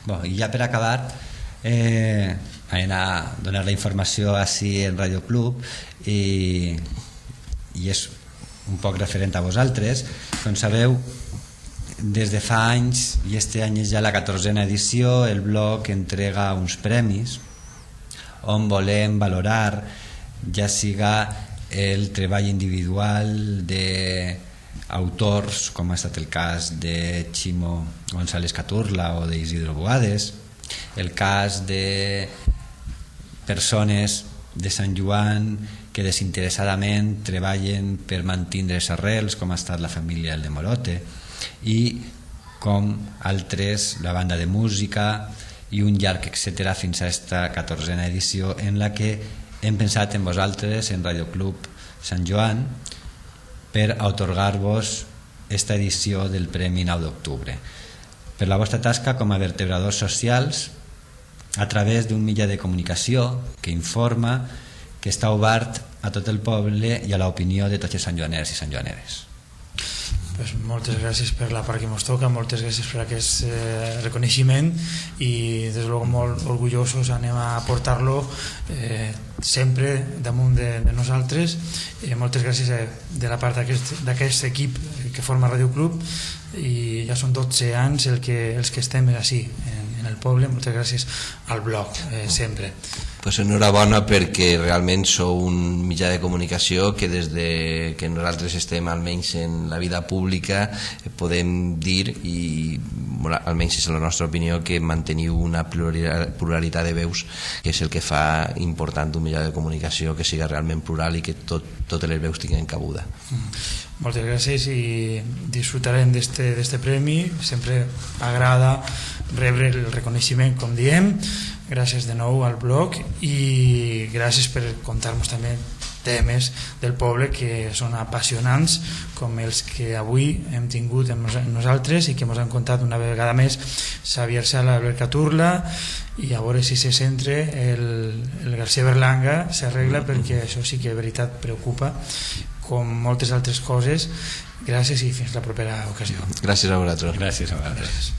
I ja per acabar, a donar la informació així en Radio Club i és un poc referent a vosaltres. Com sabeu, des de fa anys, i este any és ja la 14a edició, el blog entrega uns premis on volem valorar ja siga el treball individual d'autors, com ha estat el cas de Ximo González Caturla o d'Isidro Boades, el cas de persones de Sant Joan que desinteressadament treballen per mantenir les arrels, com ha estat la família El de Morote, i com altres, la banda de música i un llarg etcètera fins a esta 14a edició en la que hem pensat en vosaltres, en Radio Club Sant Joan, per atorgar-vos esta edició del Premi 9 d'octubre per la vostra tasca com a vertebradors socials a través d'un mitjà de comunicació que informa, que està obert a tot el poble i a l'opinió de tots els santjoaners i santjoaneres. Pues moltes gràcies per la part que ens toca, moltes gràcies per aquest reconeixement i des de luego molt orgullosos anem a portar-lo sempre damunt de nosaltres. Moltes gràcies de la part d'aquest equip que forma Radio Club, i ja són 12 anys els que estem així en el poble. Moltes gràcies al blog sempre. Pues enhorabona perquè realment sou un mitjà de comunicació que des de que nosaltres estem almenys en la vida pública podem dir, i almenys és la nostra opinió, que manteniu una pluralitat de veus, que és el que fa important un mitjà de comunicació, que siga realment plural i que totes les veus tinguin cabuda. Moltes gràcies i disfrutarem d'este premi. Sempre agrada rebre el reconeixement, com diem. Gràcies de nou al blog i gràcies per contar-nos també temes del poble que són apassionants, com els que avui hem tingut amb nosaltres i que ens han contat una vegada més Xavier Sala, Albert Caturla, i a veure si se centre el García Berlanga s'arregla, perquè això sí que de veritat preocupa, com moltes altres coses. Gràcies i fins la propera ocasió. Gràcies a vosaltres. Gràcies a vosaltres.